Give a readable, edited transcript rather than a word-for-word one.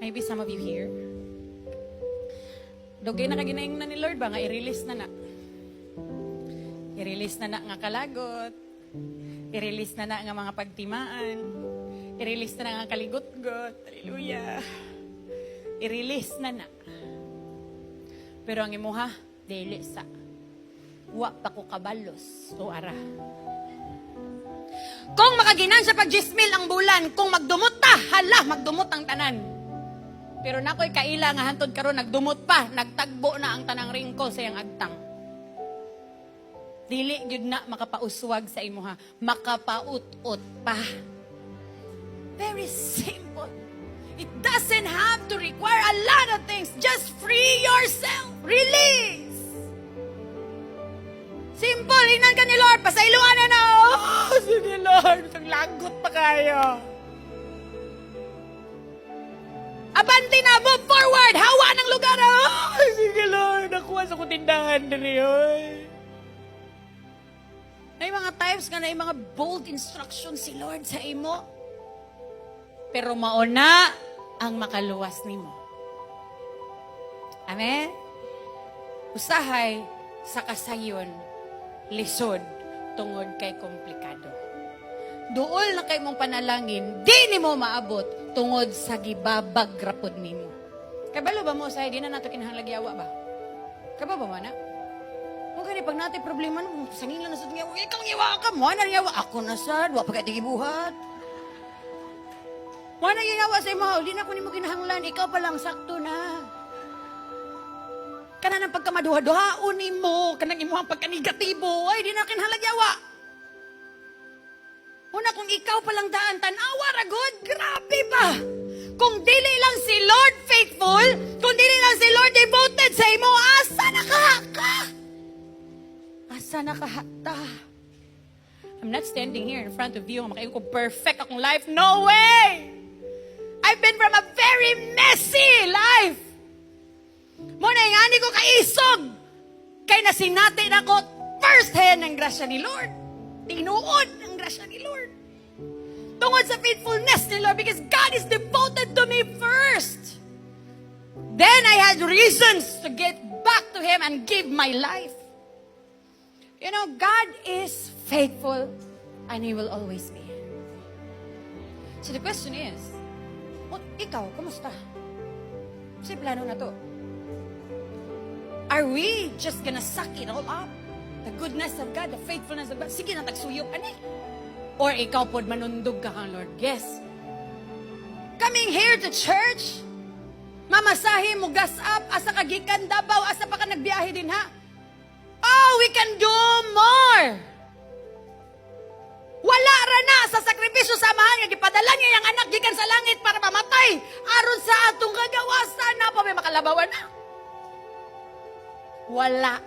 Maybe some of you here. Dugay na kaginaing na ni Lord ba nga i-release na na. I-release na na nga kalagot. I-release na na nga mga pagtimaan. I-release na na nga kaligot-got. Hallelujah. I-release na na. Pero ang imuha, dili sa. Wa pa ko kabalos o ara. Kung makaginan sa pag-jismil ang bulan, kung magdumot ta, hala, magdumot ang tanan. Pero nako'y kaila nga hantod karon nagdumot pa, nagtagbo na ang tanang ringko sa iyang agtang. Dili gyud na makapauswag sa imuha, makapaut-ut pa. Very simple. It doesn't have to require a lot of things. Just free yourself. Release. Simple. Hinan ka ni Lord. Pasailuan na na. Oh, sige Lord. Naglagot pa kayo. Abanti na. Move forward. Hawa ng lugar. Oh, sige Lord. Nakuha sa kutindahan dali. May mga times nga na yung mga bold instructions si Lord sa imo. Pero mauna ang makaluwas nimo. Amen? Usahay sa kasayon, lisod, tungod kay komplikado. Duol na kay mong panalangin, di nimo maabot, tungod sa gibabag rapod nimo. Kabalo ba mo, usahay, di na nato kinahanglag-yawa ba? Kabalo ba mo na? Kung kaya pag natin problema, sangin lang na sa yawa, ikaw yawa ka, mo na yawa, ako na sad, wa pa kaya tigibuhat. Wala ginawa sa imo, di na ko nimo kinahanglan, ikaw pa lang sakto na. Kana nang pagkamaduha-duhaon nimo, kanang imo ang pagkanegatibo, ay di na kinahanglan. Una kung ikaw pa lang daan tanawa ra god, grabe ba? Kung dili lang si Lord faithful, kung dili lang si Lord devoted sa imo, asa na ka? Asa na ka ta? I'm not standing here in front of you, makain ko perfect akong life. No way! I've been from a very messy life. Muna nga, hindi ko kaisog. Kaya nasinati na ko first hand ng grasya ni Lord. Tinuod ang grasya ni Lord. Tungod sa faithfulness ni Lord because God is devoted to me first. Then I had reasons to get back to Him and give my life. You know, God is faithful and He will always be. So the question is, ikaw, kumusta? Kasi plano na to. Are we just gonna suck it all up? The goodness of God, the faithfulness of God. Sige na, tagsuyok ka ni. Or ikaw pod manundog ka kang Lord. Yes. Coming here to church, mamasahe mo gas up, asa kagikan Davao, asa pa ka nagbiyahe din ha? Oh, we can do more. Wala ra na sa sakripisyo samahan nga gipadala niya yang anak gikan sa langit para mamatay aron sa atong kagawasan na pa may makalabawan na. Wala